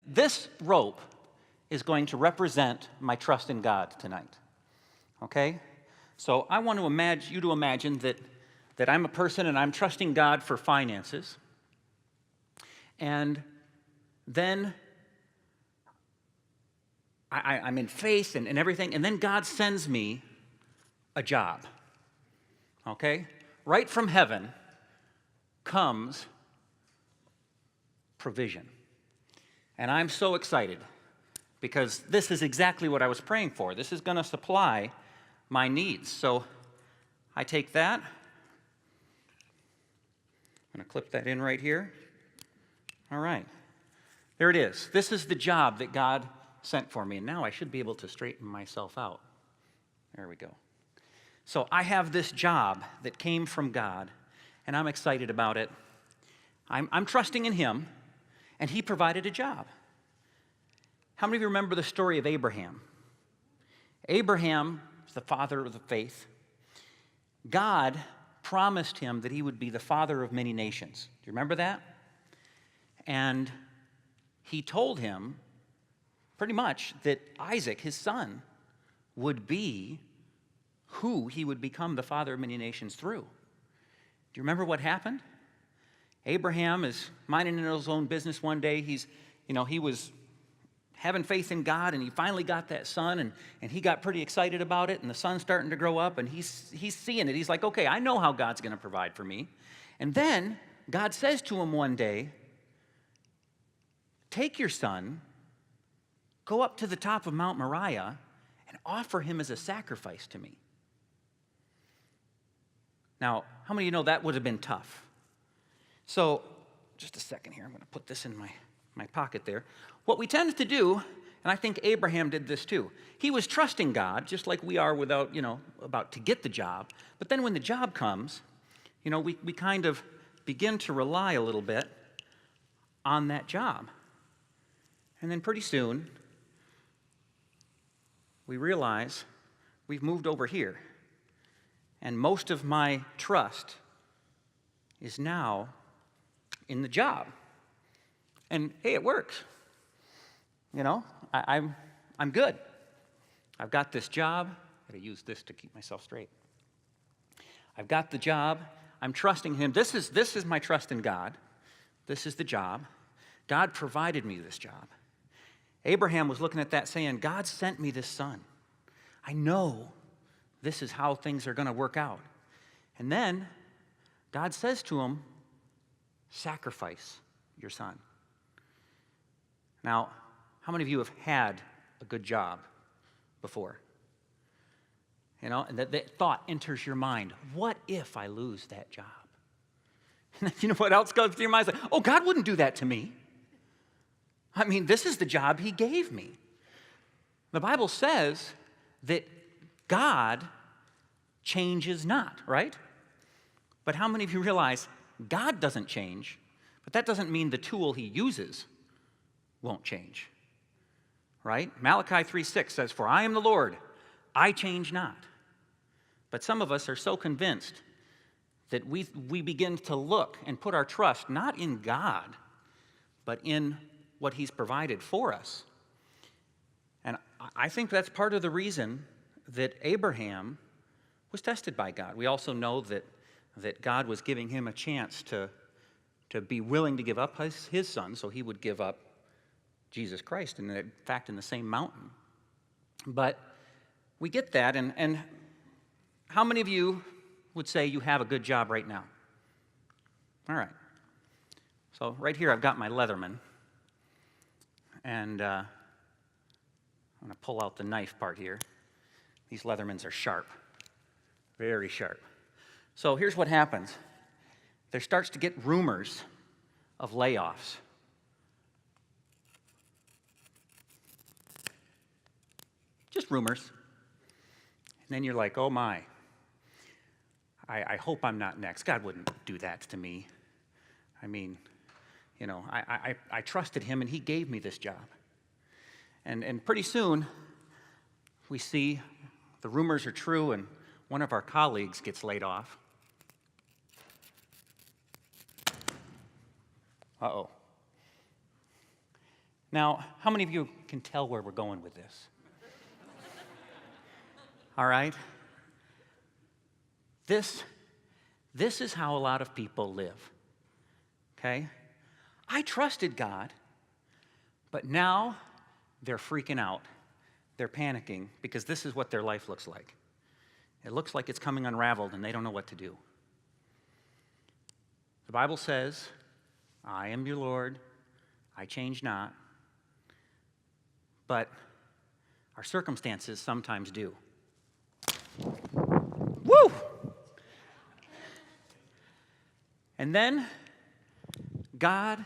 This rope is going to represent my trust in God tonight, okay? So I want you to imagine that I'm a person and I'm trusting God for finances. And then I'm in faith and everything, and then God sends me a job, okay? Right from heaven comes provision. And I'm so excited because this is exactly what I was praying for. This is going to supply my needs. So I take that. I'm going to clip that in right here. All right. There it is. This is the job that God sent for me. And now I should be able to straighten myself out. There we go. So I have this job that came from God, and I'm excited about it. I'm trusting in Him, and He provided a job. How many of you remember the story of Abraham? Abraham is the father of the faith. God promised him that he would be the father of many nations. Do you remember that? And He told him pretty much that Isaac, his son, would be who he would become the father of many nations through. Do you remember what happened? Abraham is minding his own business one day. He was having faith in God, and he finally got that son, and he got pretty excited about it, and the son's starting to grow up, and he's seeing it. He's like, okay, I know how God's going to provide for me. And then God says to him one day, take your son, go up to the top of Mount Moriah, and offer him as a sacrifice to me. Now, how many of you know that would have been tough? So, just a second here. I'm going to put this in my pocket there. What we tend to do, and I think Abraham did this too, he was trusting God, just like we are about to get the job. But then when the job comes, we kind of begin to rely a little bit on that job. And then pretty soon, we realize we've moved over here. And most of my trust is now in the job. And hey, it works. I'm good. I've got this job. I gotta use this to keep myself straight. I've got the job. I'm trusting Him. This is my trust in God. This is the job. God provided me this job. Abraham was looking at that saying, God sent me this son. I know this is how things are going to work out. And then God says to him, sacrifice your son. Now, how many of you have had a good job before? And that thought enters your mind. What if I lose that job? And you know what else goes through your mind? It's like, oh, God wouldn't do that to me. I mean, this is the job He gave me. The Bible says that God changes not, right? But how many of you realize God doesn't change, but that doesn't mean the tool He uses won't change, right? Malachi 3:6 says, for I am the Lord, I change not. But some of us are so convinced that we begin to look and put our trust not in God, but in what He's provided for us. And I think that's part of the reason that Abraham was tested by God. We also know that God was giving him a chance to be willing to give up his son, so he would give up Jesus Christ, and in fact, in the same mountain. But we get that, and how many of you would say you have a good job right now? All right. So right here, I've got my Leatherman, and I'm going to pull out the knife part here. These Leathermans are sharp, very sharp. So here's what happens. There starts to get rumors of layoffs. Just rumors. And then you're like, oh my, I hope I'm not next. God wouldn't do that to me. I mean, I trusted Him and He gave me this job. And pretty soon, we see the rumors are true and one of our colleagues gets laid off. Uh-oh. Now, how many of you can tell where we're going with this? All right? This is how a lot of people live, okay? I trusted God, but now they're freaking out. They're panicking because this is what their life looks like. It looks like it's coming unraveled and they don't know what to do. The Bible says, I am your Lord, I change not. But our circumstances sometimes do. Woo! And then God